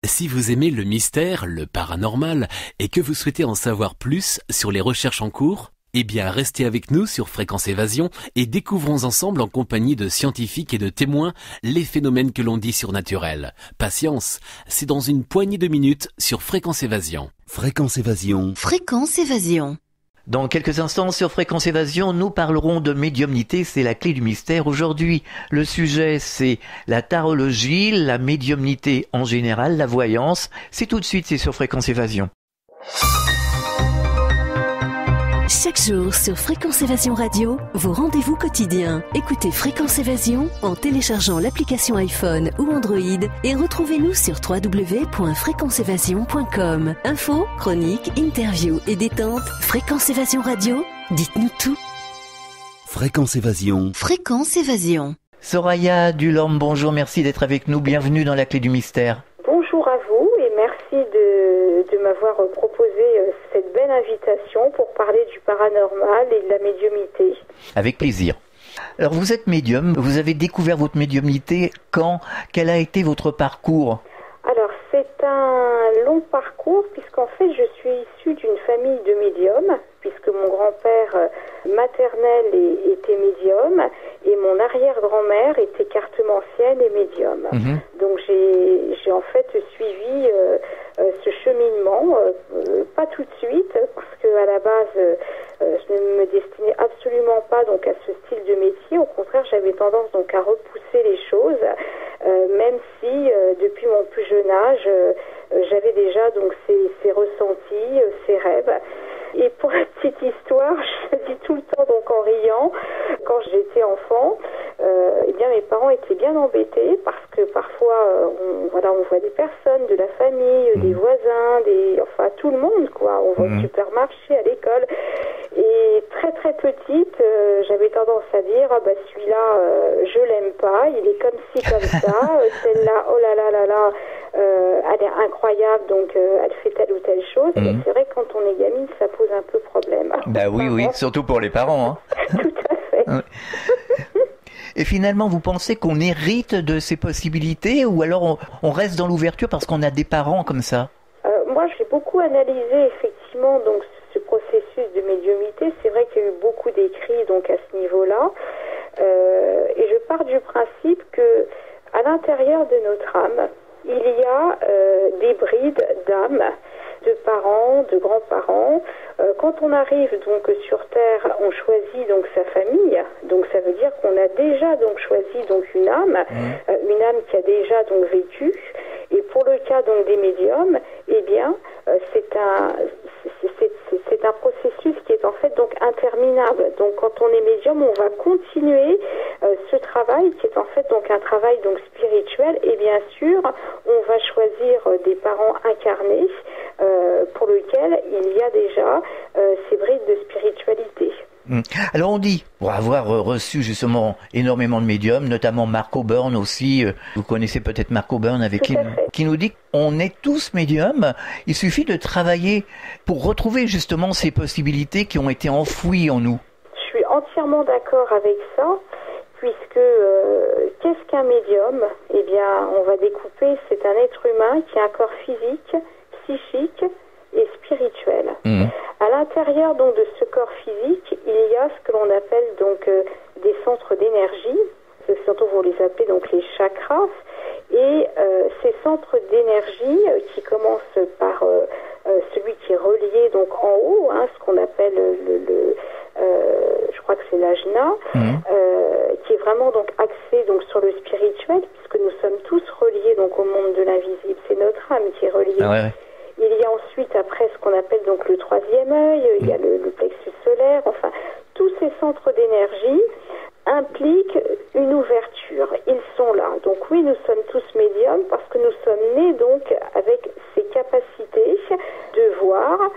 Si vous aimez le mystère, le paranormal, et que vous souhaitez en savoir plus sur les recherches en cours, eh bien restez avec nous sur Fréquence Évasion et découvrons ensemble en compagnie de scientifiques et de témoins les phénomènes que l'on dit surnaturels. Patience, c'est dans une poignée de minutes sur Fréquence Évasion. Fréquence Évasion. Fréquence Évasion. Dans quelques instants sur Fréquence Évasion, nous parlerons de médiumnité, c'est la clé du mystère. Aujourd'hui, le sujet c'est la tarologie, la médiumnité en général, la voyance. C'est tout de suite, c'est sur Fréquence Évasion. Chaque jour sur Fréquence Évasion Radio, vos rendez-vous quotidiens. Écoutez Fréquence Évasion en téléchargeant l'application iPhone ou Android et retrouvez-nous sur www.fréquenceévasion.com. Infos, chroniques, interviews et détente. Fréquence Évasion Radio, dites-nous tout. Fréquence Évasion. Fréquence Évasion. Soraya Dulorme, bonjour, merci d'être avec nous. Bienvenue dans la clé du mystère. Bonjour à vous et merci de m'avoir proposé cette belle invitation pour parler du paranormal et de la médiumnité. Avec plaisir. Alors vous êtes médium, vous avez découvert votre médiumnité quand? Quel a été votre parcours? Alors c'est un long parcours puisqu'en fait je suis issue d'une famille de médiums puisque mon grand-père maternel était médium et mon arrière-grand-mère était cartomancienne et médium. Donc j'ai en fait suivi ce cheminement, pas tout de suite parce qu'à la base je ne me destinais absolument pas donc à ce style de métier. Au contraire, j'avais tendance donc à repousser les choses, même si depuis mon plus jeune âge j'avais déjà donc ces ressentis, ces rêves. Et pour la petite histoire, je dis tout le temps donc en riant, quand j'étais enfant, eh bien mes parents étaient bien embêtés parce que parfois on voit des personnes de la famille, des voisins, enfin tout le monde quoi. On va au supermarché, à l'école. Et très très petite, j'avais tendance à dire celui-là je l'aime pas, il est comme ci comme ça, celle-là oh là là là là, elle est incroyable donc elle fait telle ou telle chose. Et c'est vrai que quand on est gamine ça pose un peu problème. Bah oui, surtout pour les parents. Tout à fait. Et finalement, vous pensez qu'on hérite de ces possibilités ou alors on reste dans l'ouverture parce qu'on a des parents comme ça? Moi, j'ai beaucoup analysé effectivement donc ce processus de médiumnité. C'est vrai qu'il y a eu beaucoup d'écrits donc à ce niveau-là. Et je pars du principe que à l'intérieur de notre âme, il y a des brides d'âme, de parents, de grands-parents. Quand on arrive donc sur Terre, on choisit donc sa famille. Donc ça veut dire qu'on a déjà donc choisi donc une âme qui a déjà donc vécu. Et pour le cas donc des médiums, eh bien c'est un processus qui est en fait donc interminable. Donc quand on est médium, on va continuer ce travail qui est en fait donc un travail donc spirituel. Et bien sûr, on va choisir des parents incarnés pour lesquels il y a déjà ces brides de spiritualité. Alors on dit, pour avoir reçu justement énormément de médiums, notamment Mark O'Byrne aussi, vous connaissez peut-être Mark O'Byrne avec qui nous dit qu'on est tous médiums, il suffit de travailler pour retrouver justement ces possibilités qui ont été enfouies en nous. Je suis entièrement d'accord avec ça, puisque qu'est-ce qu'un médium? Eh bien, on va découper, c'est un être humain qui a un corps physique, psychique et spirituel. À l'intérieur donc de ce corps physique, il y a ce que l'on appelle donc des centres d'énergie, surtout vous les appelez donc les chakras, et ces centres d'énergie qui commencent par celui qui est relié donc en haut, ce qu'on appelle je crois que c'est l'ajna, qui est vraiment donc axé donc sur le spirituel, puisque nous sommes tous reliés donc au monde de l'invisible. C'est notre âme qui est reliée. Il y a ensuite, après, ce qu'on appelle donc le troisième œil, il y a le plexus solaire, enfin, tous ces centres d'énergie impliquent une ouverture. Ils sont là. Donc oui, nous sommes tous médiums parce que nous sommes nés donc avec ces capacités de voir,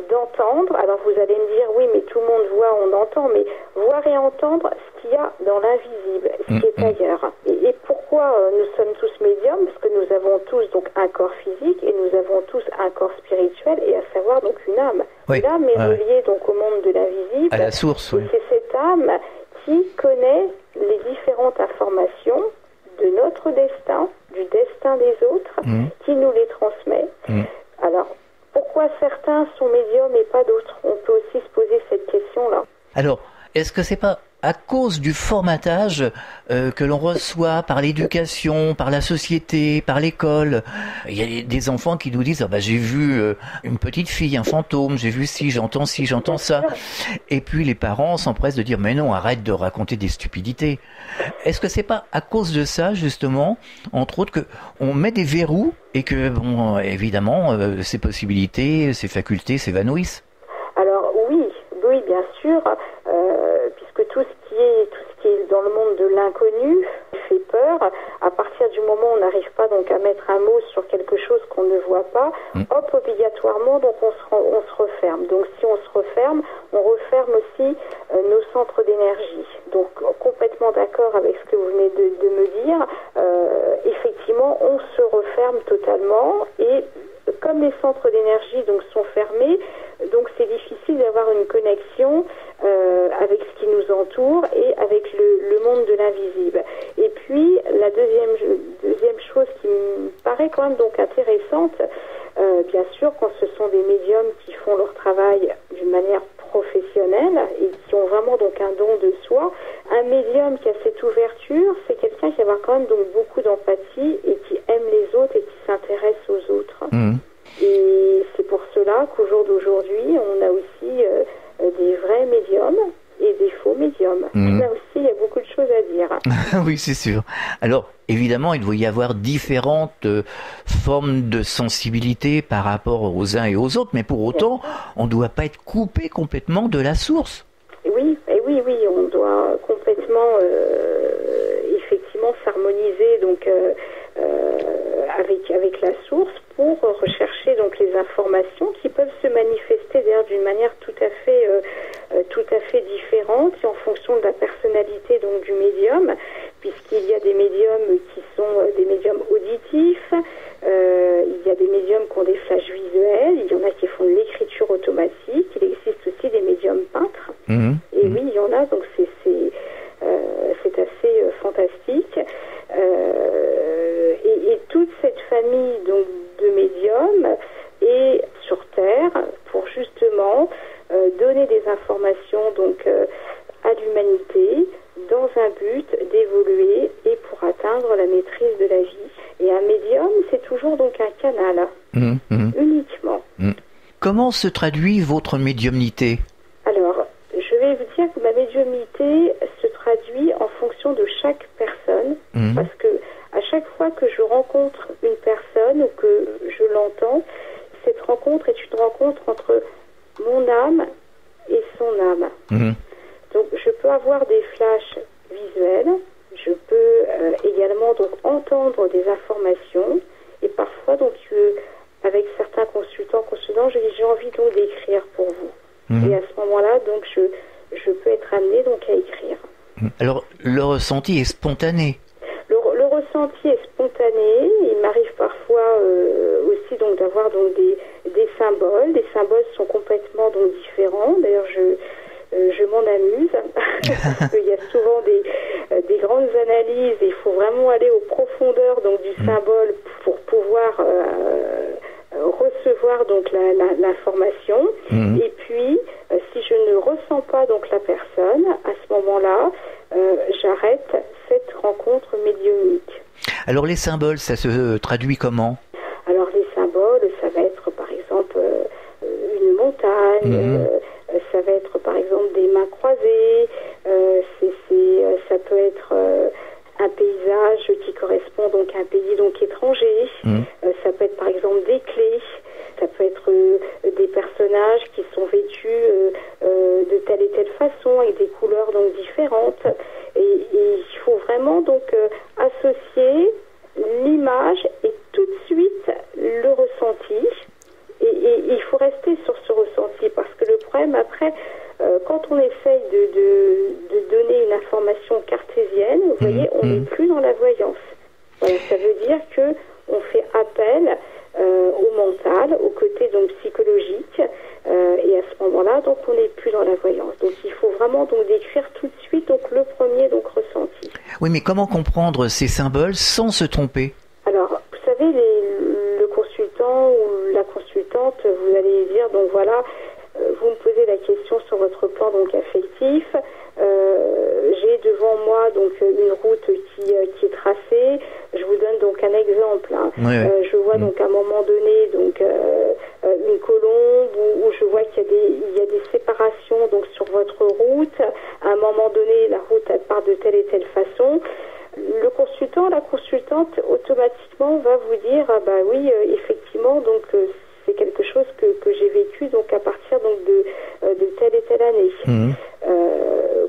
d'entendre. Alors vous allez me dire, oui, mais tout le monde voit, on entend, mais voir et entendre ce qu'il y a dans l'invisible, ce qui est ailleurs. Et pourquoi nous sommes tous médiums? Parce que nous avons tous donc un corps physique et nous avons tous un corps spirituel, et à savoir donc une âme. L'âme est reliée donc au monde de l'invisible. À la source, et c'est cette âme qui connaît les différentes informations de notre destin, du destin des autres, qui nous les transmet. Alors, pourquoi certains sont médiums et pas d'autres? On peut aussi se poser cette question-là. Alors, est-ce que c'est pas à cause du formatage que l'on reçoit par l'éducation, par la société, par l'école? Il y a des enfants qui nous disent j'ai vu une petite fille, un fantôme, j'ai vu ci, j'entends ça. Et puis les parents s'empressent de dire mais non, arrête de raconter des stupidités. Est-ce que c'est pas à cause de ça justement, entre autres, que on met des verrous et que évidemment ces possibilités, ces facultés s'évanouissent? Alors oui, bien sûr, puisque tout ce qui est dans le monde de l'inconnu fait peur. À partir du moment où on n'arrive pas donc à mettre un mot sur quelque chose qu'on ne voit pas, hop, obligatoirement donc on se referme. Donc si on se referme, on referme aussi nos centres d'énergie. Donc complètement d'accord avec ce que vous venez de me dire. Effectivement, on se referme totalement et comme les centres d'énergie donc sont fermés, donc c'est difficile d'avoir une connexion avec ce qui nous entoure et avec le monde de l'invisible. Et puis la deuxième chose qui me paraît quand même donc intéressante, bien sûr quand ce sont des médiums qui font leur travail d'une manière professionnelle et qui ont vraiment donc un don de soi, un médium qui a cette ouverture, c'est quelqu'un qui a quand même donc beaucoup d'empathie et qui aime les autres et qui s'intéresse aux autres. Et c'est pour cela qu'au jour d'aujourd'hui, on a aussi des vrais médiums et des faux médiums. Là aussi, il y a beaucoup de choses à dire. Oui, c'est sûr. Alors, évidemment, il doit y avoir différentes formes de sensibilité par rapport aux uns et aux autres, mais pour autant, on ne doit pas être coupé complètement de la source. Oui, on doit complètement, effectivement, s'harmoniser donc avec la source pour rechercher donc les informations qui peuvent se manifester d'ailleurs d'une manière tout à fait différente en fonction de la personnalité donc du médium, puisqu'il y a des médiums qui sont des médiums auditifs, il y a des médiums qui ont des flashs visuels, il y en a qui font de l'écriture automatique, il existe aussi des médiums peintres. Et oui, il y en a, donc c'est assez fantastique. Et toute cette famille donc de médiums est sur Terre pour justement donner des informations donc à l'humanité dans un but d'évoluer et pour atteindre la maîtrise de la vie. Et un médium, c'est toujours donc un canal, uniquement. Comment se traduit votre médiumnité? Alors, je vais vous dire que ma médiumnité se traduit en fonction de chaque personne, parce que à chaque fois que je rencontre une personne ou que je l'entends, cette rencontre est une rencontre entre mon âme et son âme. Donc je peux avoir des flashs visuels, je peux également donc entendre des informations et parfois donc avec certains consultants, j'ai envie donc d'écrire pour vous. Et à ce moment-là donc je peux être amenée donc à écrire. Alors le ressenti est spontané. Le ressenti est spontané. Il m'arrive parfois aussi donc d'avoir donc des symboles. Les symboles sont complètement donc différents. D'ailleurs, je m'en amuse parce qu'il y a souvent des grandes analyses. Et il faut vraiment aller aux profondeurs donc du symbole pour pouvoir recevoir donc l'information. Et puis, si je ne ressens pas donc la personne, à ce moment-là, j'arrête cette rencontre médiumnique. Alors les symboles, ça se traduit comment? Alors les symboles, ça va être par exemple une montagne, ça va être par exemple des mains croisées, ça peut être un paysage qui correspond donc à un pays donc étranger, ça peut être par exemple des clés, ça peut être des personnages qui sont vêtus de telle et telle façon avec des couleurs donc différentes. Et il faut vraiment donc associer l'image et tout de suite le ressenti. Et il faut rester sur ce ressenti parce que le problème après, quand on essaye de donner une information cartésienne, vous voyez, on n'est plus dans la voyance. Voilà, ça veut dire que on fait appel au mental, au côté donc psychologique, et à ce moment-là, donc on n'est plus dans la voyance. Donc il faut vraiment donc décrire tout de suite donc le premier donc ressenti. Oui, mais comment comprendre ces symboles sans se tromper? Alors, vous savez, le consultant ou la consultante, vous allez dire, donc voilà, vous me posez la question sur votre plan donc affectif. J'ai devant moi donc une route qui est tracée. Je vous donne donc un exemple. Hein. Oui. Je vois donc à un moment donné donc une colombe où je vois qu'il y a des séparations donc sur votre route. À un moment donné, la route elle part de telle et telle façon. Le consultant, la consultante, automatiquement va vous dire ah bah oui, effectivement, donc c'est quelque chose que j'ai vécu donc à partir donc de telle et telle année.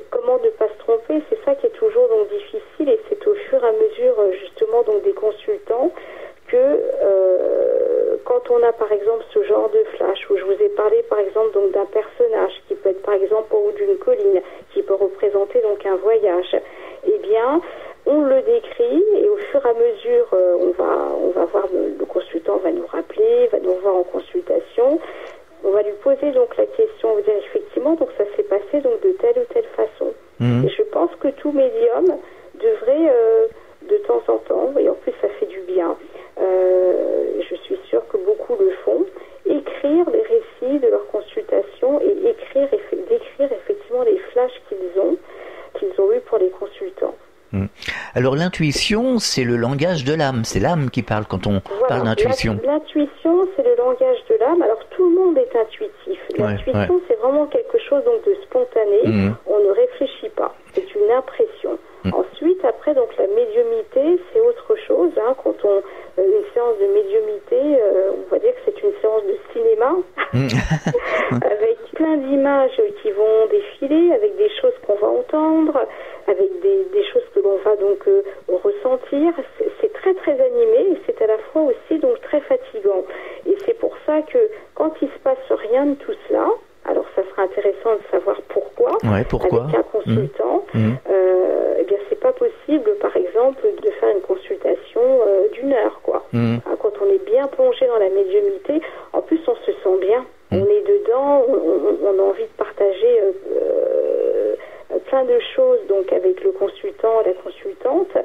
Comment ne pas se tromper, c'est ça qui est toujours donc difficile et c'est au fur et à mesure justement donc des consultants que quand on a par exemple ce genre de flash où je vous ai parlé par exemple donc d'un personnage qui peut être par exemple au haut d'une colline, qui peut représenter donc un voyage, eh bien on le décrit et au fur et à mesure on va voir le consultant va nous rappeler, va nous voir en consultation. On va lui poser donc la question, on va dire effectivement, donc ça s'est passé donc de telle ou telle façon. Et je pense que tout médium devrait de temps en temps, et en plus ça fait du bien, je suis sûre que beaucoup le font, écrire les récits de leur consultation et décrire effectivement les flashs qu'ils ont eu pour les consultants. Alors l'intuition, c'est le langage de l'âme. C'est l'âme qui parle quand on parle d'intuition. L'intuition, c'est le langage de l'âme. Alors tout le monde est intuitif. L'intuition, c'est vraiment quelque chose donc de spontané. On ne réfléchit pas. C'est une impression. Ensuite, après, donc la médiumnité, c'est autre chose. Hein. Quand une séance de médiumnité, on va dire que c'est une séance de cinéma avec plein d'images qui vont défiler, avec des choses qu'on va entendre, avec des choses que l'on va donc ressentir. C'est très très animé et c'est à la fois aussi donc très fatigant. Et c'est pour ça que quand il se passe rien de tout cela, alors ça sera intéressant de savoir pourquoi. Pourquoi avec un consultant. Eh bien c'est pas possible par exemple de faire une consultation d'1 heure quoi. Quand on est bien plongé dans la médiumnité, en plus on se sent bien. On est dedans, on a envie de partager plein de choses donc avec le consultant, la consultante,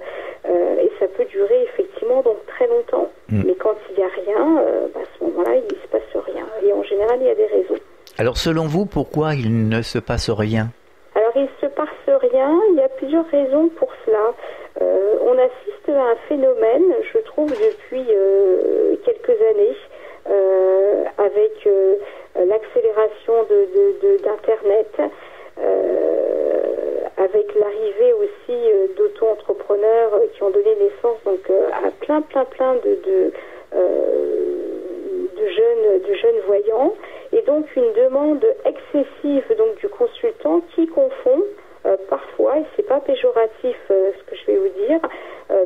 et ça peut durer effectivement donc très longtemps. Mais quand il n'y a rien, à ce moment-là il ne se passe rien. Et en général il y a des raisons. Alors selon vous, pourquoi il ne se passe rien? Alors il ne se passe rien, il y a plusieurs raisons pour cela. On assiste à un phénomène, je trouve, depuis quelques années, avec l'accélération d'Internet, avec l'arrivée aussi d'auto-entrepreneurs qui ont donné naissance donc à plein de jeunes voyants, et donc une demande excessive donc du consultant qui confond parfois, et c'est pas péjoratif ce que je vais vous dire,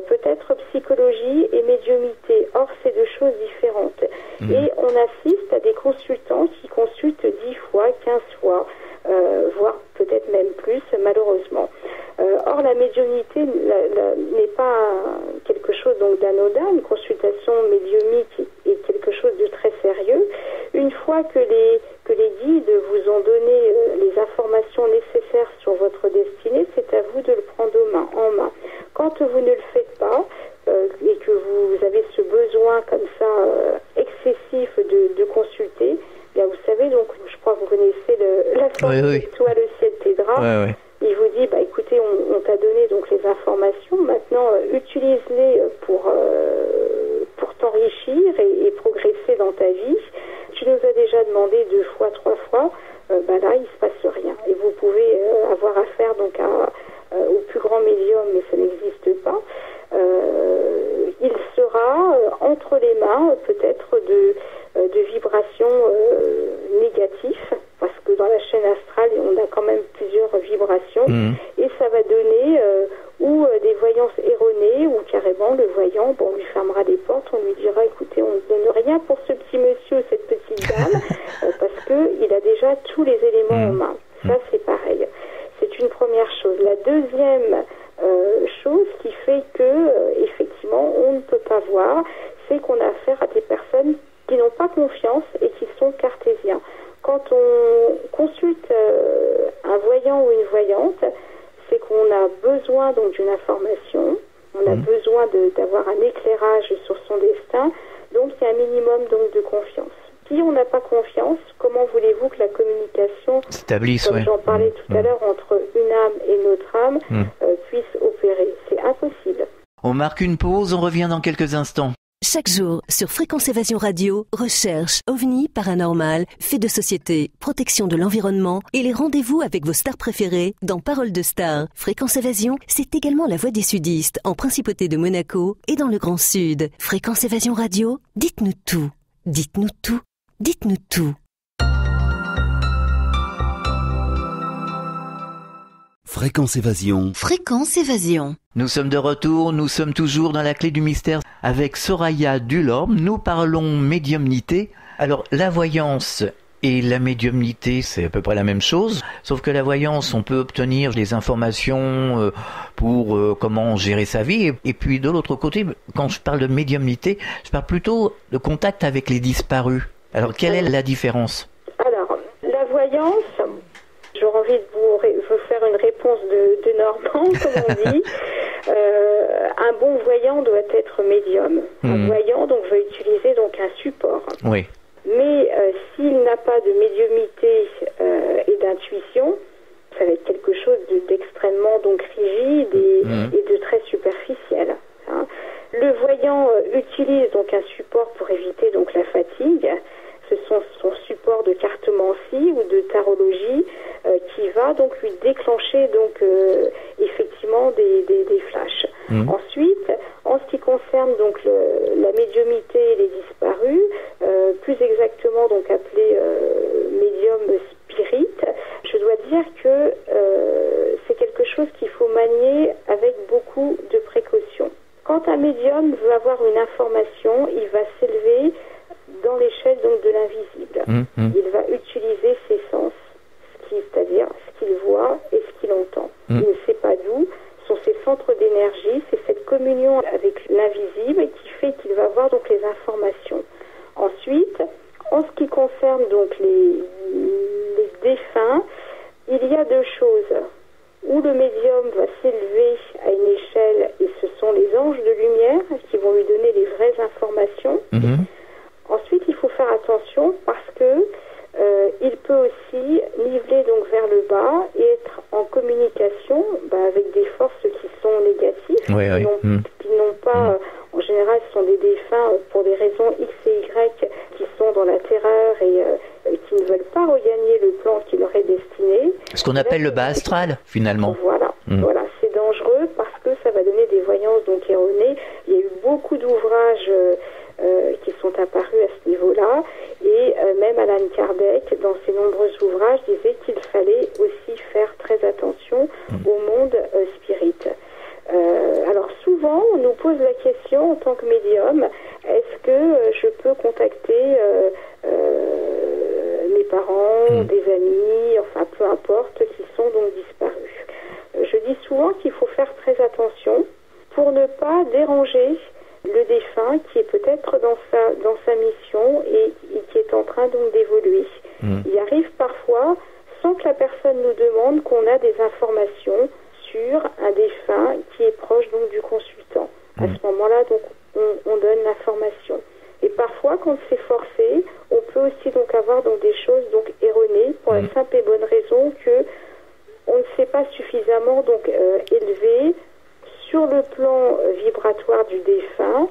peut-être psychologie et médiumnité. Or, c'est deux choses différentes. Et on assiste à des consultants qui consultent 10 fois, 15 fois, voire peut-être même plus, malheureusement. Or, la médiumnité n'est pas quelque chose donc d'anodin. Une consultation médiumique est quelque chose de très sérieux. Une fois que les guides vous ont donné les informations nécessaires sur votre destinée, c'est à vous de le prendre en main. Quand vous ne le faites pas, et que vous avez ce besoin comme ça excessif de consulter, bien vous savez, donc je crois que vous connaissez la formule Toi le ciel t'aidera. Il vous dit, bah écoutez, on t'a donné donc les informations, maintenant utilise-les pour t'enrichir et progresser dans ta vie. Tu nous as déjà demandé 2 fois, 3 fois, bah là il se passe rien. Et vous pouvez avoir affaire donc au plus grand médium, mais ça n'existe pas. Il sera entre les mains peut-être de vibrations négatives, parce que dans la chaîne astrale on a quand même plusieurs vibrations, et ça va donner ou des voyances erronées, ou carrément le voyant, bon, on lui fermera des portes, on lui dira écoutez, on ne donne rien pour ce petit monsieur, cette petite dame, parce qu'il a déjà tous les éléments en main. Ça c'est pareil. C'est une première chose. La deuxième chose qui fait que effectivement on ne peut pas voir, c'est qu'on a affaire à des personnes qui n'ont pas confiance et qui sont cartésiens. Quand on consulte un voyant ou une voyante, c'est qu'on a besoin donc d'une information minimum donc de confiance. Si on n'a pas confiance, comment voulez-vous que la communication s'établisse, comme j'en parlais tout à l'heure, entre une âme et notre âme puisse opérer? C'est impossible. On marque une pause, on revient dans quelques instants. Chaque jour, sur Fréquence Évasion Radio, recherche, ovni, paranormal, faits de société, protection de l'environnement et les rendez-vous avec vos stars préférées dans Paroles de Stars. Fréquence Évasion, c'est également la voix des sudistes en Principauté de Monaco et dans le Grand Sud. Fréquence Évasion Radio, dites-nous tout. Dites-nous tout. Dites-nous tout. Fréquence Évasion. Fréquence Évasion. Nous sommes de retour, nous sommes toujours dans la clé du mystère avec Soraya Dulorme. Nous parlons médiumnité. Alors, la voyance et la médiumnité, c'est à peu près la même chose. Sauf que la voyance, on peut obtenir des informations pour comment gérer sa vie. Et puis, de l'autre côté, quand je parle de médiumnité, je parle plutôt de contact avec les disparus. Alors, quelle est la différence? Alors, la voyance... J'aurais envie de vous faire une réponse de Normand, comme on dit. Un bon voyant doit être médium. Un voyant donc va utiliser donc un support. Oui. Mais s'il n'a pas de médiumnité et d'intuition, ça va être quelque chose d'extrêmement donc rigide et de très superficiel. Hein. Le voyant utilise donc un support pour éviter donc la fatigue. Ce sont son support de cartomancie ou de tarologie qui va donc lui déclencher donc effectivement des flashs. Ensuite, en ce qui concerne donc la médiumité et les disparus, plus exactement donc appelé médium spirit, je dois dire que c'est quelque chose qu'il faut manier avec beaucoup de précaution. Quand un médium veut avoir une information, il va s'élever dans l'échelle donc de l'invisible. Il va utiliser ses sens, c'est-à-dire ce qu'il voit et ce qu'il entend. Il ne sait pas d'où sont ses centres d'énergie, c'est cette communion avec l'invisible qui fait qu'il va avoir donc les informations. Ensuite, en ce qui concerne donc les défunts, il y a deux choses. Où le médium va s'élever à une échelle, et ce sont les anges de lumière qui vont lui donner les vraies informations. Ensuite, il faut faire attention parce que il peut aussi niveler donc vers le bas et être en communication avec des forces qui sont négatives, qui n'ont pas, en général, ce sont des défunts pour des raisons X et Y qui sont dans la terreur et qui ne veulent pas regagner le plan qui leur est destiné. Ce qu'on appelle le bas astral, finalement. Voilà, voilà, c'est dangereux parce que ça va donner des voyances donc erronées. Il y a eu beaucoup d'ouvrages qui sont apparus à ce niveau-là, et même Alan Kardec, dans ses nombreux ouvrages, disait qu'il fallait aussi faire très attention au monde spirit. Alors souvent, on nous pose la question en tant que médium, est-ce que je peux contacter mes parents, des amis, enfin peu importe, qui sont donc disparus. Je dis souvent qu'il faut faire très attention pour ne pas déranger le défunt qui est peut-être dans sa mission et qui est en train donc d'évoluer. Il arrive parfois, sans que la personne nous demande, qu'on a des informations sur un défunt qui est proche donc du consultant. À ce moment-là, donc, on donne l'information. Et parfois, quand c'est forcé, on peut aussi donc avoir donc des choses donc erronées pour la simple et bonne raison que on ne s'est pas suffisamment donc élevé sur le plan vibratoire du défunt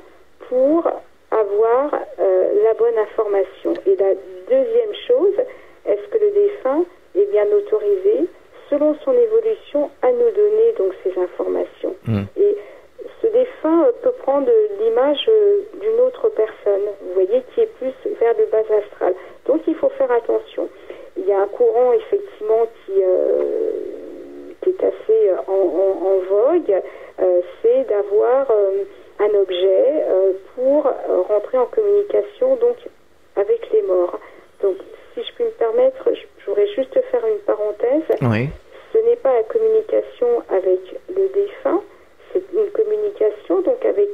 pour avoir la bonne information. Et la deuxième chose, est-ce que le défunt est bien autorisé, selon son évolution, à nous donner donc ces informations. Et ce défunt peut prendre l'image d'une autre personne, vous voyez, qui est plus vers le bas astral. Donc il faut faire attention. Il y a un courant effectivement qui est assez en vogue, c'est d'avoir un objet pour rentrer en communication donc avec les morts. Donc si je puis me permettre, je voudrais juste faire une parenthèse. Oui. Ce n'est pas la communication avec le défunt, c'est une communication donc avec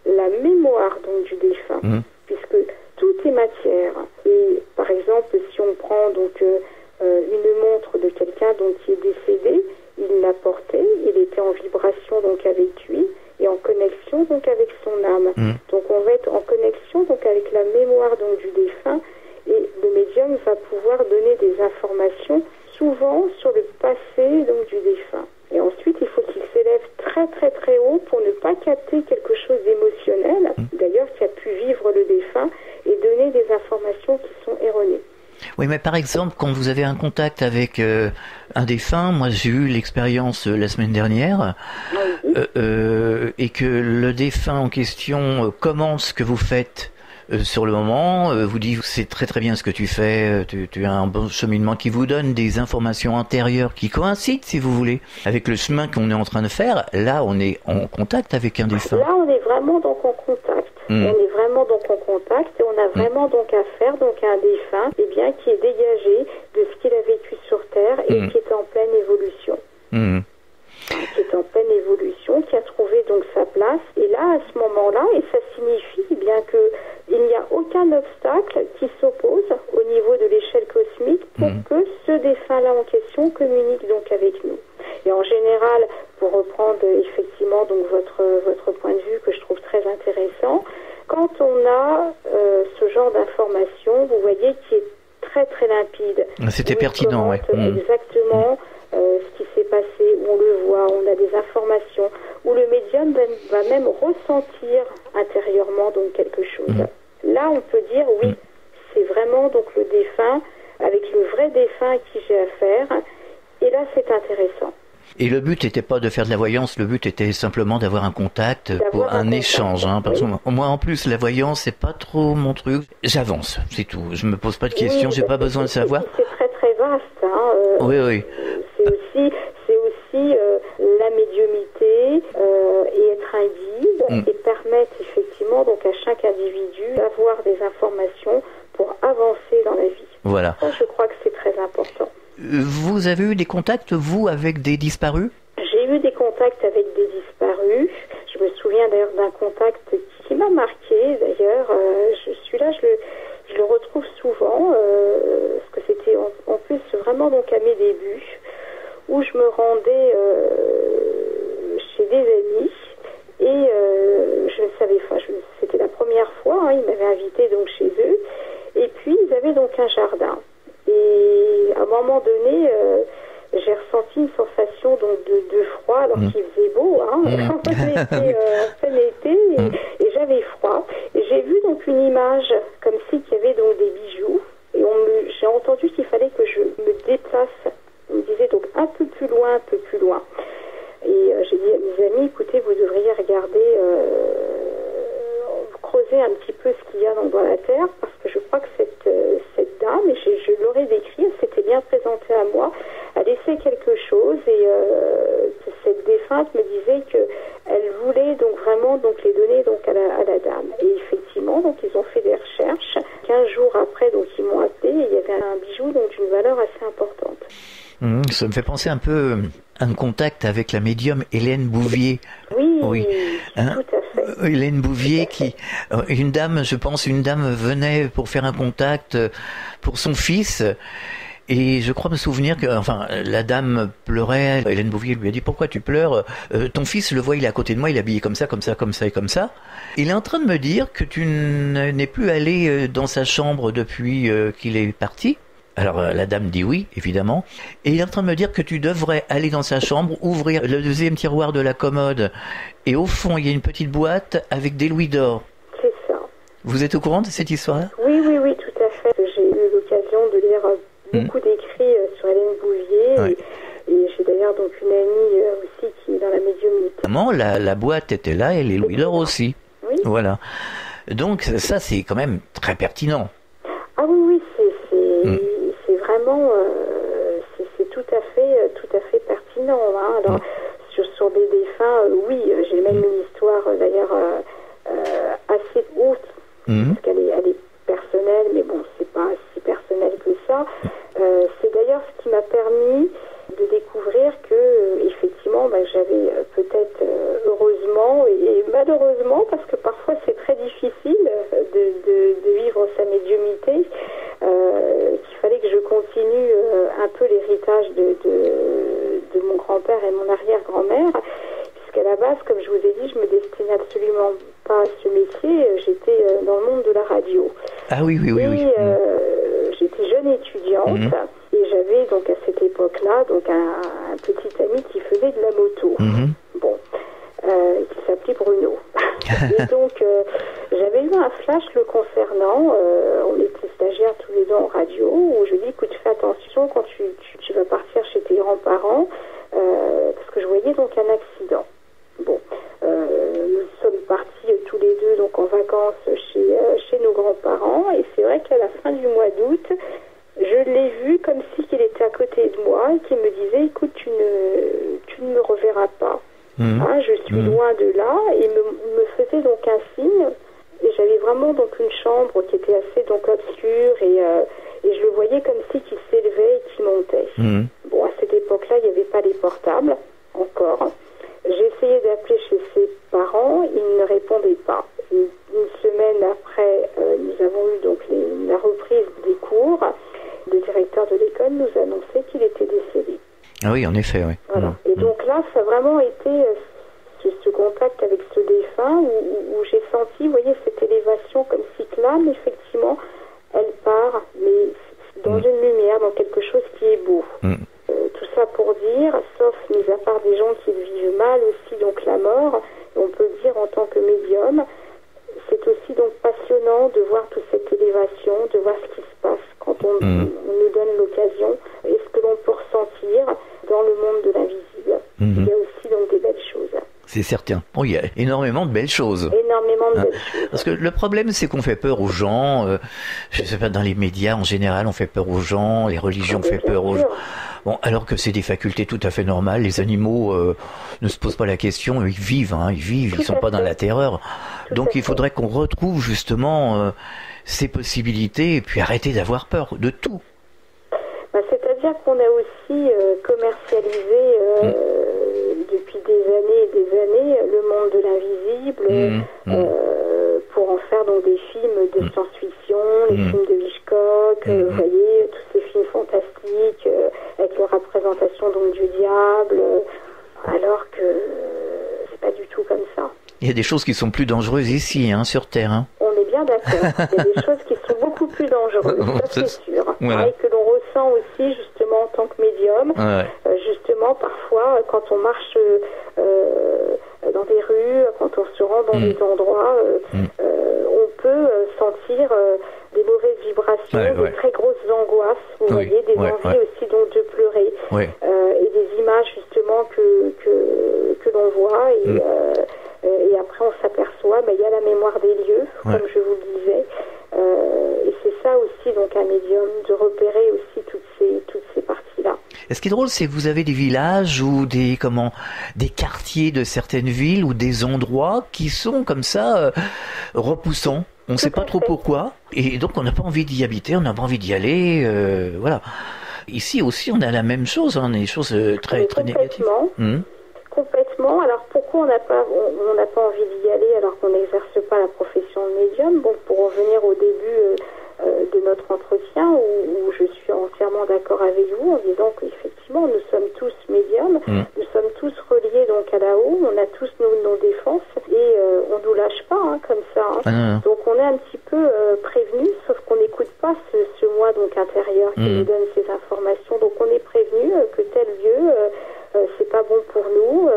la mémoire donc du défunt, puisque tout est matière. Et par exemple, si on prend donc une montre de quelqu'un donc qui est décédé, il l'a portée, il était en vibration donc avec lui et en connexion donc avec son âme. Donc on va être en connexion donc avec la mémoire donc du défunt, et le médium va pouvoir donner des informations souvent sur le passé donc du défunt. Et ensuite, il faut qu'il s'élève très très très haut pour ne pas capter quelque chose d'émotionnel, d'ailleurs qui a pu vivre le défunt, et donner des informations qui sont erronées. Oui, mais par exemple, quand vous avez un contact avec un défunt, moi j'ai eu l'expérience la semaine dernière, et que le défunt en question commente ce que vous faites sur le moment, vous dit c'est très très bien ce que tu fais, tu as un bon cheminement, qui vous donne des informations antérieures qui coïncident, si vous voulez, avec le chemin qu'on est en train de faire. Là, on est en contact avec un défunt. Là, on est vraiment donc en contact. On est vraiment donc en contact et on a vraiment donc affaire donc à un défunt, eh bien, qui est dégagé de ce qu'il a vécu sur Terre et qui est en pleine évolution. Qui est en pleine évolution, qui a trouvé donc sa place. Et là, à ce moment-là, et ça signifie eh bien que il n'y a aucun obstacle qui s'oppose au niveau de l'échelle cosmique pour que ce défunt-là en question communique donc avec nous. Et en général, pour reprendre effectivement donc votre point de vue que je trouve très intéressant, quand on a ce genre d'information, vous voyez, qui est très très limpide. C'était pertinent, oui. Exactement ce qui s'est passé, où on le voit, on a des informations, où le médium va même ressentir intérieurement donc quelque chose. Là, on peut dire oui, c'est vraiment donc le défunt, avec le vrai défunt à qui j'ai affaire, et là c'est intéressant. Et le but n'était pas de faire de la voyance, le but était simplement d'avoir un contact, pour un échange. Parce que moi, en plus, la voyance, c'est pas trop mon truc. J'avance, c'est tout. Je me pose pas de questions, j'ai pas besoin de savoir. C'est très très vaste. Oui. C'est aussi la médiumnité et être un guide et permettre effectivement donc à chaque individu d'avoir des informations pour avancer dans la vie. Voilà. Ça, je crois que c'est très important. Vous avez eu des contacts, vous, avec des disparus ? J'ai eu des contacts avec des disparus. Je me souviens d'ailleurs d'un contact qui m'a marqué. D'ailleurs, celui-là, je le retrouve souvent, parce que c'était en plus vraiment donc à mes débuts, où je me rendais chez des amis et je ne savais pas, c'était la première fois, ils m'avaient invité donc chez eux, et puis ils avaient donc un jardin. Et à un moment donné, j'ai ressenti une sensation donc de froid, alors qu'il faisait beau, on était en plein été et j'avais froid. Et j'ai vu donc une image comme si qu'il y avait donc des bijoux, et j'ai entendu qu'il fallait que je me déplace. On me disait donc un peu plus loin. Et j'ai dit à mes amis, écoutez, vous devriez regarder, creuser un petit peu ce qu'il y a donc dans la terre, parce que je crois que cette dame, et je l'aurais décrit, elle s'était bien présentée à moi, a laissé quelque chose, et cette défunte me disait qu'elle voulait donc vraiment donc les donner donc à la dame. Et effectivement, donc ils ont fait des recherches. 15 jours après, donc ils m'ont appelé, et il y avait un bijou donc d'une valeur assez importante. Ça me fait penser un peu à un contact avec la médium Hélène Bouvier. Oui, tout à fait. Hélène Bouvier une dame venait pour faire un contact pour son fils. Et je crois me souvenir que, la dame pleurait. Hélène Bouvier lui a dit, pourquoi tu pleures? Ton fils, le voit, il est à côté de moi, il est habillé comme ça, comme ça, comme ça et comme ça. Il est en train de me dire que tu n'es plus allé dans sa chambre depuis qu'il est parti. Alors la dame dit oui, évidemment. Et il est en train de me dire que tu devrais aller dans sa chambre, ouvrir le deuxième tiroir de la commode. Et au fond, il y a une petite boîte avec des louis d'or. C'est ça. Vous êtes au courant de cette histoire-là? Oui, tout à fait. J'ai eu l'occasion de lire beaucoup d'écrits sur Hélène Bouvier. Et j'ai d'ailleurs donc une amie aussi qui est dans la médiumnité. La boîte était là et les louis d'or aussi. Oui. Voilà. Donc ça, c'est quand même très pertinent. Ah oui, c'est vraiment, c'est tout à fait pertinent. Alors sur des défunts, oui, j'ai même une histoire d'ailleurs assez haute, parce qu'elle est personnelle, mais bon, c'est pas si personnel que ça. C'est d'ailleurs ce qui m'a permis de découvrir que effectivement, j'avais peut-être heureusement et malheureusement, parce que parfois c'est très difficile de vivre sa médiumnité, qu'il fallait que je continue un peu l'héritage de mon grand-père et mon arrière-grand-mère, puisqu'à la base, comme je vous ai dit, je me destinais absolument pas ce métier, j'étais dans le monde de la radio. Ah oui. J'étais jeune étudiante et j'avais donc à cette époque-là donc un petit ami qui faisait de la moto. Bon, qui s'appelait Bruno. Et donc j'avais eu un flash le concernant. On était stagiaires tous les deux en radio où je lui dis écoute, fais attention quand tu vas partir chez tes grands-parents parce que je voyais donc un accident. Bon, nous sommes partis tous les deux donc en vacances chez nos grands-parents et c'est vrai qu'à la fin du mois d'août, je l'ai vu comme si qu'il était à côté de moi et qu'il me disait écoute, tu ne me reverras pas. Hein, je suis loin de là et me faisait donc un signe et j'avais vraiment donc une chambre qui était assez donc obscure et je le voyais comme si qu'il s'élevait et qu'il montait. Bon, à cette époque-là, il n'y avait pas les portables encore. J'ai essayé d'appeler chez ses parents, ils ne répondaient pas. Une semaine après, nous avons eu donc la reprise des cours. Le directeur de l'école nous annonçait qu'il était décédé. Ah oui, en effet, oui. Voilà. Et donc là, ça a vraiment été ce contact avec ce défunt où j'ai senti, vous voyez, cette élévation comme si que l'âme, effectivement, elle part, mais dans une lumière, dans quelque chose qui est beau. Tout ça pour dire, sauf mis à part des gens qui vivent mal aussi, donc la mort, on peut dire en tant que médium, c'est aussi donc passionnant de voir toute cette élévation, de voir ce qui se passe quand on nous donne l'occasion et ce que l'on peut ressentir dans le monde de l'invisible. Il y a aussi donc des belles choses. C'est certain. Bon, il y a énormément de belles choses. Énormément de belles choses. Parce que le problème, c'est qu'on fait peur aux gens. Je sais pas, dans les médias, en général, on fait peur aux gens. Les religions font peur aux gens. Bon, alors que c'est des facultés tout à fait normales. Les animaux ne se posent pas la question. Ils vivent, ils sont pas dans la terreur. Donc, il faudrait qu'on retrouve justement ces possibilités et puis arrêter d'avoir peur de tout. C'est-à-dire qu'on a aussi commercialisé depuis des années et des années le monde de l'invisible pour en faire donc des films de science-fiction, les films de Hitchcock, vous voyez, tous ces films fantastiques avec leur représentation donc du diable, alors que c'est pas du tout comme ça. Il y a des choses qui sont plus dangereuses ici, sur Terre. On est bien d'accord. Il y a des choses qui sont beaucoup plus dangereuses, ça c'est sûr. Voilà. Et que l'on ressent aussi justement en tant que médium. Justement, parfois, quand on marche dans des rues, quand on se rend dans des endroits, on peut sentir des mauvaises vibrations, des très grosses angoisses, vous voyez, des envies aussi donc de pleurer, et des images justement que l'on voit et après on s'aperçoit, il y a la mémoire des lieux, comme je vous le disais, et c'est ça aussi donc un médium, de repérer aussi toutes ces parties-là. Et ce qui est drôle, c'est que vous avez des villages ou des quartiers de certaines villes ou des endroits qui sont comme ça repoussants. On ne sait pas trop pourquoi, et donc on n'a pas envie d'y habiter, on n'a pas envie d'y aller, voilà. Ici aussi, on a la même chose, des choses très négatives. Complètement. Alors pourquoi on n'a pas envie d'y aller alors qu'on n'exerce pas la profession de médium? Bon, pour revenir au début de notre entretien où je suis entièrement d'accord avec vous en disant qu'effectivement nous sommes tous médiums, nous sommes tous reliés donc à là-haut, on a tous nos défenses et on nous lâche pas comme ça. Donc on est un petit peu prévenus, sauf qu'on n'écoute pas ce moi donc intérieur qui nous donne ces informations. Donc on est prévenu que tel lieu c'est pas bon pour nous,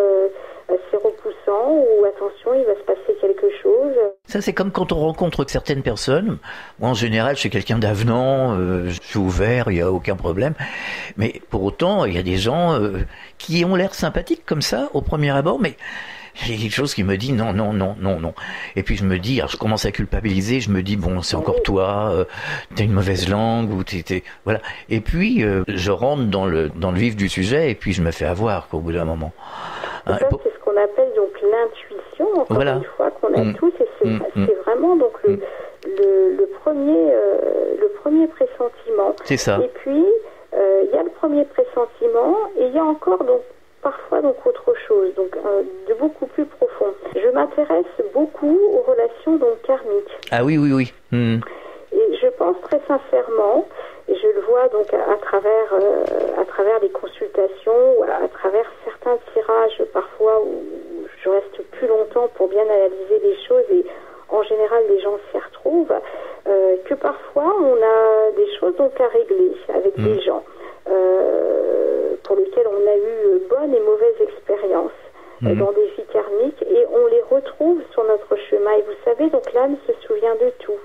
c'est repoussant, ou attention, il va se passer quelque chose. Ça, c'est comme quand on rencontre certaines personnes. Moi, en général, je suis quelqu'un d'avenant, je suis ouvert, il n'y a aucun problème. Mais pour autant, il y a des gens qui ont l'air sympathiques comme ça, au premier abord, mais il y a quelque chose qui me dit non. Et puis je me dis, alors je commence à culpabiliser, je me dis bon, c'est encore toi, t'as une mauvaise langue, ou voilà. Et puis je rentre dans le vif du sujet, et puis je me fais avoir au bout d'un moment. Ça, c'est ce qu'on appelle donc l'intuition, encore une fois, qu'on a tous, et c'est vraiment donc le premier pressentiment. C'est ça. Et puis il y a le premier pressentiment, et il y a encore donc parfois donc autre chose, donc de beaucoup plus profond. Je m'intéresse beaucoup aux relations donc karmiques. Ah oui. Et je pense très sincèrement, et je le vois donc à travers les consultations, ou à travers certains tirages parfois où je reste plus longtemps pour bien analyser les choses et en général les gens s'y retrouvent, que parfois on a des choses donc à régler avec des gens pour lesquels on a eu bonne et mauvaise expérience dans des vies karmiques, et on les retrouve sur notre chemin. Et vous savez, donc l'âme se souvient de tout.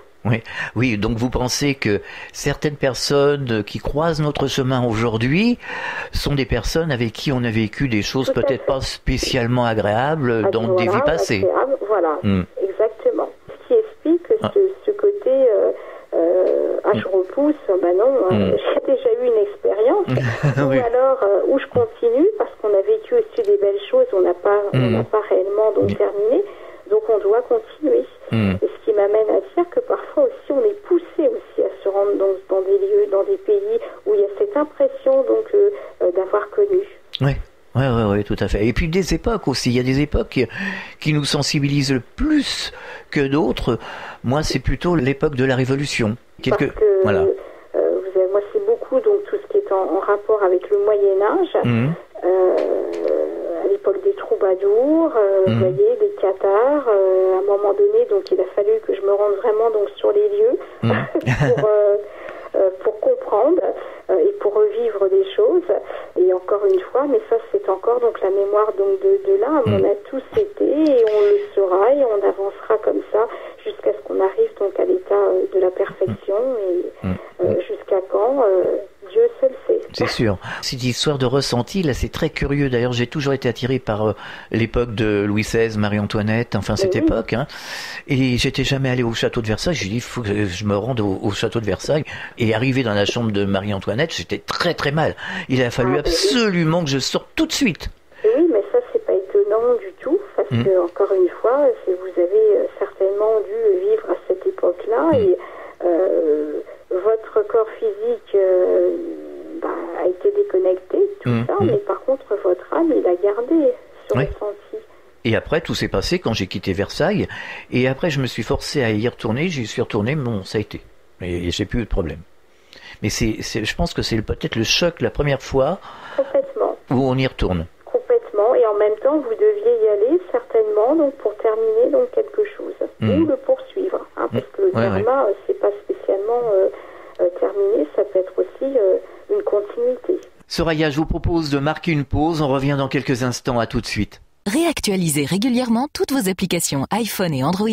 Oui, donc vous pensez que certaines personnes qui croisent notre chemin aujourd'hui sont des personnes avec qui on a vécu des choses peut-être pas spécialement agréables dans des vies passées. Voilà, exactement. Ce qui explique ce côté je repousse, j'ai déjà eu une expérience, ou alors où je continue parce qu'on a vécu aussi des belles choses, on n'a pas réellement donc terminé, donc on doit continuer. Et ce qui m'amène à dire que parfois aussi on est poussé aussi à se rendre dans des lieux, dans des pays où il y a cette impression donc d'avoir connu. Oui, tout à fait. Et puis des époques aussi. Il y a des époques qui nous sensibilisent le plus que d'autres. Moi, c'est plutôt l'époque de la Révolution. Parce que, moi, c'est beaucoup donc tout ce qui est en rapport avec le Moyen-Âge. À l'époque des troubadours, vous voyez, des cathares. À un moment donné, donc, il a fallu que je me rende vraiment donc sur les lieux pour comprendre et pour revivre des choses. Et encore une fois, mais ça c'est encore donc la mémoire donc de l'âme. On a tous été et on le sera et on avancera comme ça jusqu'à ce qu'on arrive donc à l'état de la perfection et jusqu'à quand Dieu seul sait. C'est sûr. Cette histoire de ressenti, là, c'est très curieux. D'ailleurs, j'ai toujours été attiré par l'époque de Louis XVI, Marie-Antoinette, enfin cette époque. Et j'étais jamais allé au château de Versailles. J'ai dit, il faut que je me rende au château de Versailles. Et arrivé dans la chambre de Marie-Antoinette, j'étais très très mal. Il a fallu absolument que je sorte tout de suite. Oui, mais ça, c'est pas étonnant du tout, parce que, encore une fois, vous avez certainement dû vivre à cette époque-là, et votre corps physique a été déconnecté, tout ça, mais par contre, votre âme, il a gardé ce ressenti. Et après, tout s'est passé quand j'ai quitté Versailles, et après, je me suis forcé à y retourner, j'y suis retourné, bon, ça a été. Et j'ai plus eu de problème. Mais je pense que c'est peut-être le choc la première fois où on y retourne. Complètement, et en même temps, vous deviez y aller certainement donc pour terminer donc quelque chose ou le poursuivre, parce que le dharma, c'est pas spécialement terminé, ça peut être aussi une continuité. Soraya, je vous propose de marquer une pause. On revient dans quelques instants. À tout de suite. Réactualisez régulièrement toutes vos applications iPhone et Android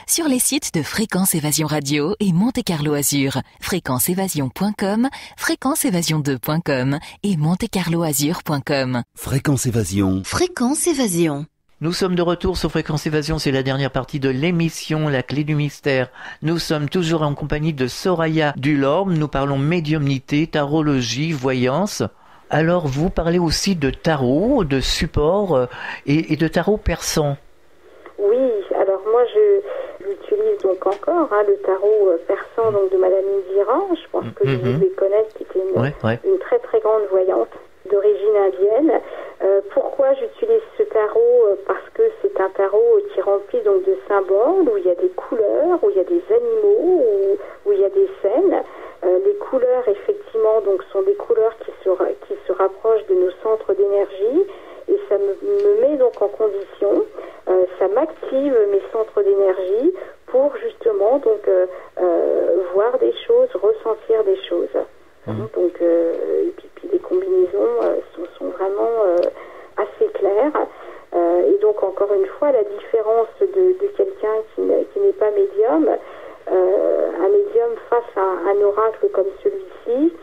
sur les sites de Fréquence Évasion Radio et Monte Carlo Azur, fréquenceévasion.com, fréquenceévasion2.com et montecarloazur.com. Fréquence Évasion. Fréquence Évasion. Nous sommes de retour sur Fréquence Évasion, c'est la dernière partie de l'émission, la clé du mystère. Nous sommes toujours en compagnie de Soraya Dulorme, nous parlons médiumnité, tarologie, voyance. Alors vous parlez aussi de tarot, de support et de tarot persan. Oui, alors moi j'utilise donc encore le tarot persan donc de Madame Indira, je pense que vous devez connaître, qui était une très très grande voyante d'origine indienne. Pourquoi j'utilise ce tarot? Parce que c'est un tarot qui remplit donc de symboles, où il y a des couleurs, où il y a des animaux, où il y a des scènes. Les couleurs, effectivement, donc sont des couleurs qui se rapprochent de nos centres d'énergie, et ça me met donc en condition, ça m'active mes centres d'énergie pour justement donc voir des choses, ressentir des choses. Donc, et puis les combinaisons sont vraiment assez claires. Et donc, encore une fois, la différence de quelqu'un qui n'est pas médium, un médium face à un oracle comme celui-ci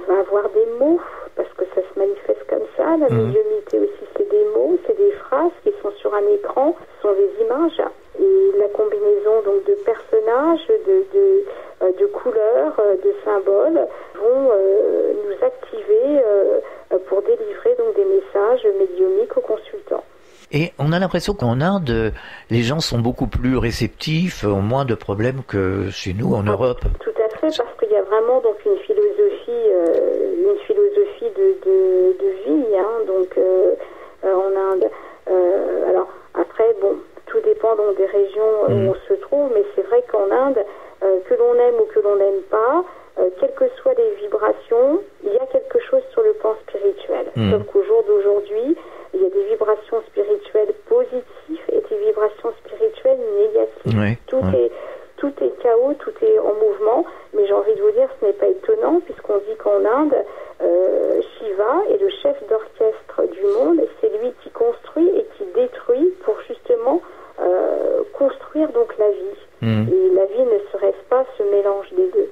va avoir des mots, parce que ça se manifeste comme ça. La médiumnité aussi, c'est des mots, c'est des phrases qui sont sur un écran, ce sont des images. Et la combinaison donc de personnages, de couleurs, de symboles vont nous activer pour délivrer donc des messages médiumniques aux consultants. Et on a l'impression qu'en Inde, les gens sont beaucoup plus réceptifs, ont moins de problèmes que chez nous en Europe. Tout à fait, parce qu'il y a vraiment donc une philosophie de vie, donc en Inde. Alors après, bon, tout dépend donc des régions où on se trouve, mais c'est vrai qu'en Inde, que l'on aime ou que l'on n'aime pas, quelles que soient les vibrations, il y a quelque chose sur le plan spirituel. Sauf qu'au jour d'aujourd'hui, il y a des vibrations spirituelles positives et des vibrations spirituelles négatives. Ouais, Tout est chaos, tout est en mouvement, mais j'ai envie de vous dire, ce n'est pas étonnant, puisqu'on dit qu'en Inde, Shiva est le chef d'orchestre du monde, et c'est lui qui construit et qui détruit pour justement construire donc la vie. Et la vie ne serait-ce pas ce mélange des deux.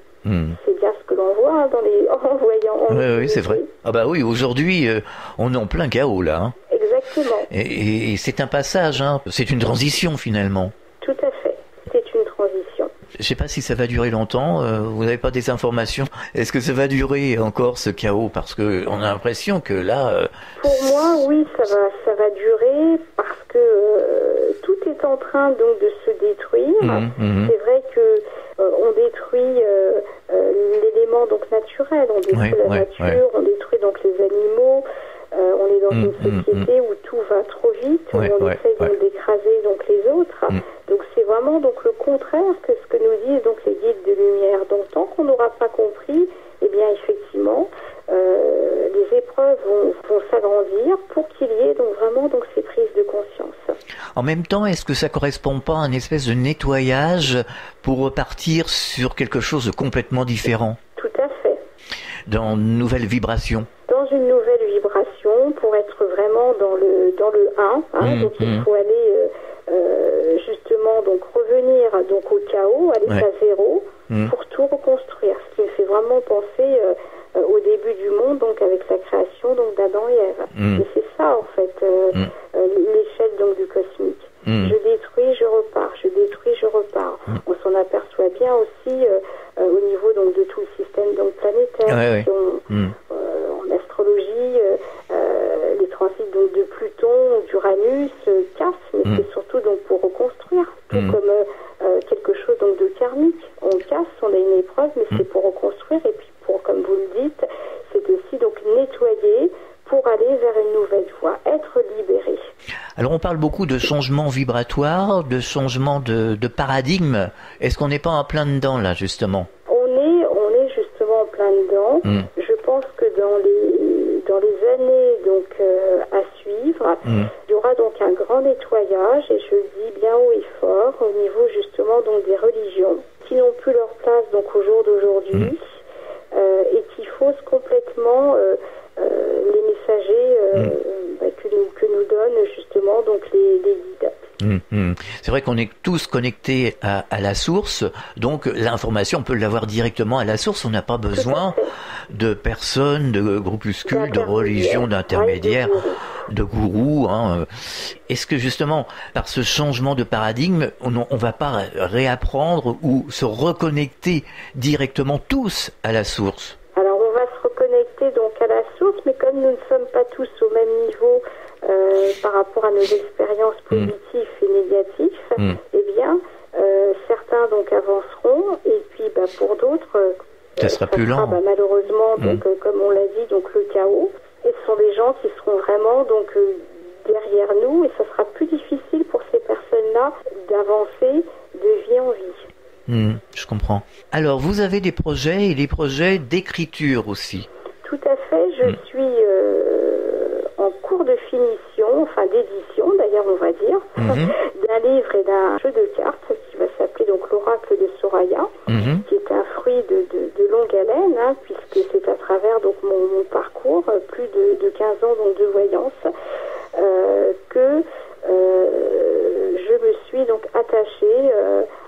C'est bien ce que l'on voit en voyant. Oui, c'est vrai. Ah bah oui, aujourd'hui, on est en plein chaos là. Hein. Exactement. Et c'est un passage, hein. C'est une transition finalement. Tout à fait. C'est une transition. Je sais pas si ça va durer longtemps. Vous n'avez pas des informations? Est-ce que ça va durer encore ce chaos? Parce que on a l'impression que là. Pour moi, oui, ça va durer parce que tout est en train donc de se détruire. C'est vrai que on détruit l'élément donc naturel, on détruit la nature, on détruit donc les animaux. On est dans une société où tout va trop vite, où on essaye donc d'écraser donc les autres. Donc c'est vraiment donc le contraire que ce que nous disent donc les guides de lumière. Donc tant qu'on n'aura pas compris, eh bien effectivement, les épreuves vont s'agrandir pour qu'il y ait donc vraiment donc ces prises de conscience. En même temps, est-ce que ça correspond pas à une espèce de nettoyage pour repartir sur quelque chose de complètement différent? Tout à fait. Dans une nouvelle vibration. Dans une nouvelle vibration, pour être vraiment dans le 1, donc il faut aller justement donc revenir donc au chaos, à l'état zéro, pour tout reconstruire. Ce qui me fait vraiment penser au début du monde, donc avec la création donc d'Adam et Ève. Et c'est ça en fait l'échelle donc du cosmique. Je détruis, je repars, je détruis, je repars. On s'en aperçoit bien aussi au niveau donc de tout le système donc planétaire. En astrologie, les transits donc de Pluton, d'Uranus cassent, mais c'est surtout donc pour reconstruire, tout comme quelque chose donc de karmique. On casse, on a une épreuve, mais c'est pour reconstruire et puis pour, comme vous le dites, c'est aussi donc nettoyer pour aller vers une nouvelle voie, être libéré. Alors on parle beaucoup de changement vibratoire, de changement de paradigme. Est-ce qu'on n'est pas en plein dedans là justement? On est justement en plein dedans. Je pense que dans les années donc à suivre, il y aura donc un grand nettoyage, et je le dis bien haut et fort, au niveau justement donc des religions qui n'ont plus leur place donc au jour d'aujourd'hui et qui faussent complètement les messagers que nous donnent justement donc les guides. C'est vrai qu'on est tous connectés à la source, donc l'information on peut l'avoir directement à la source, on n'a pas besoin de personnes, de groupuscules, de religions, d'intermédiaires, de gourous. Hein. Est-ce que justement, par ce changement de paradigme, on va pas réapprendre ou se reconnecter directement tous à la source? Alors on va se reconnecter donc à la source, mais comme nous ne sommes pas tous au même niveau par rapport à nos expériences positives et négatives, eh bien certains donc avanceront, et puis pour d'autres ça sera plus lent. Malheureusement donc comme on l'a dit donc le chaos, et ce sont des gens qui seront vraiment donc derrière nous, et ça sera plus difficile pour ces personnes-là d'avancer de vie en vie. Je comprends. Alors vous avez des projets, et des projets d'écriture aussi? Tout à fait, je suis en cours de finition, enfin d'édition d'ailleurs on va dire, d'un livre et d'un jeu de cartes qui va s'appeler donc l'Oracle de Soraya, qui est un fruit de longue haleine, puisque c'est à travers donc mon parcours, plus de 15 ans donc de voyance, que je me suis donc attachée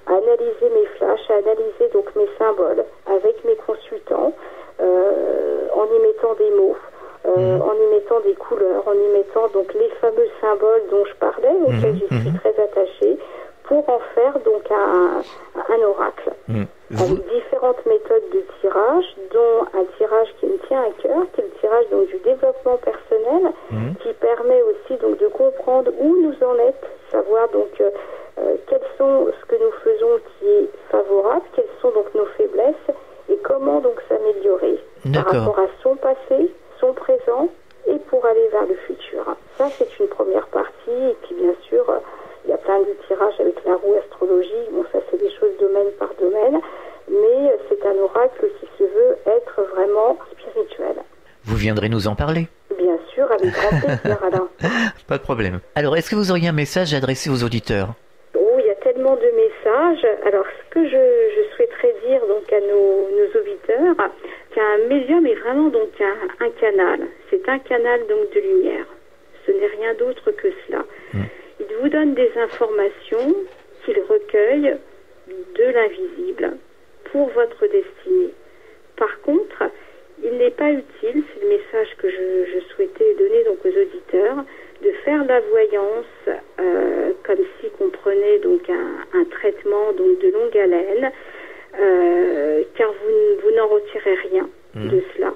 à analyser mes flashs, à analyser donc mes symboles avec mes consultants, en y mettant des mots, en y mettant des couleurs, en y mettant donc les fameux symboles dont je parlais, auxquels je suis très attachée, pour en faire donc un oracle. Avec différentes méthodes de tirage, dont un tirage qui me tient à cœur, qui est le tirage donc du développement personnel, qui permet aussi donc de comprendre où nous en êtes, savoir donc quels sont ce que nous faisons qui est favorable, quelles sont donc nos faiblesses, et comment donc s'améliorer par rapport à son passé, son présent, et pour aller vers le futur. Ça, c'est une première partie, et puis bien sûr, il y a plein de tirages avec la roue astrologie. Bon, ça, c'est des choses domaine par domaine, mais c'est un oracle qui se veut être vraiment spirituel. Vous viendrez nous en parler? Bien sûr, avec avec grand plaisir, alors. Pas de problème. Alors, est-ce que vous auriez un message à adresser aux auditeurs? Oh, il y a tellement de messages. Alors, ce que je souhaiterais dire donc à nos auditeurs, qu'un médium est vraiment donc un canal. C'est un canal donc de lumière. Ce n'est rien d'autre que cela. Il vous donne des informations qu'il recueille de l'invisible pour votre destinée. Par contre, il n'est pas utile, c'est le message que je souhaitais donner donc aux auditeurs, de faire la voyance comme si qu'on prenait donc un traitement donc de longue haleine, car vous n'en retirez rien de cela.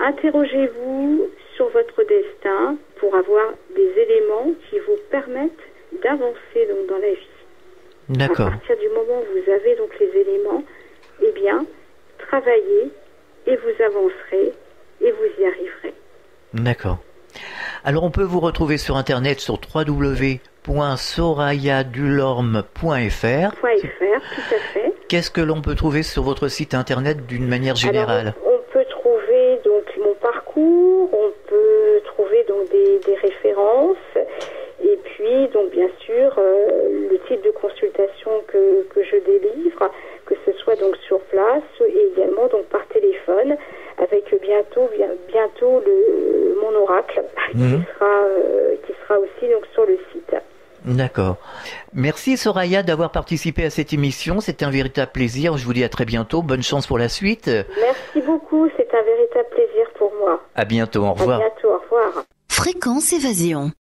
Interrogez-vous sur votre destin pour avoir des éléments qui vous permettent d'avancer donc dans la vie. D'accord. À partir du moment où vous avez donc les éléments, eh bien, travaillez et vous avancerez et vous y arriverez. D'accord. Alors on peut vous retrouver sur internet sur www.sorayadulorme.fr. .fr, tout à fait. Qu'est-ce que l'on peut trouver sur votre site internet d'une manière générale? Alors, on peut trouver donc mon parcours, on peut trouver donc des références, et puis donc bien sûr le type de consultation que je délivre, que ce soit donc sur place et également donc par téléphone, avec bientôt mon oracle qui sera aussi donc sur le site. D'accord. Merci Soraya d'avoir participé à cette émission. C'était un véritable plaisir. Je vous dis à très bientôt. Bonne chance pour la suite. Merci beaucoup. C'est un véritable plaisir pour moi. À bientôt. Au revoir. À bientôt. Au revoir. Fréquence Évasion.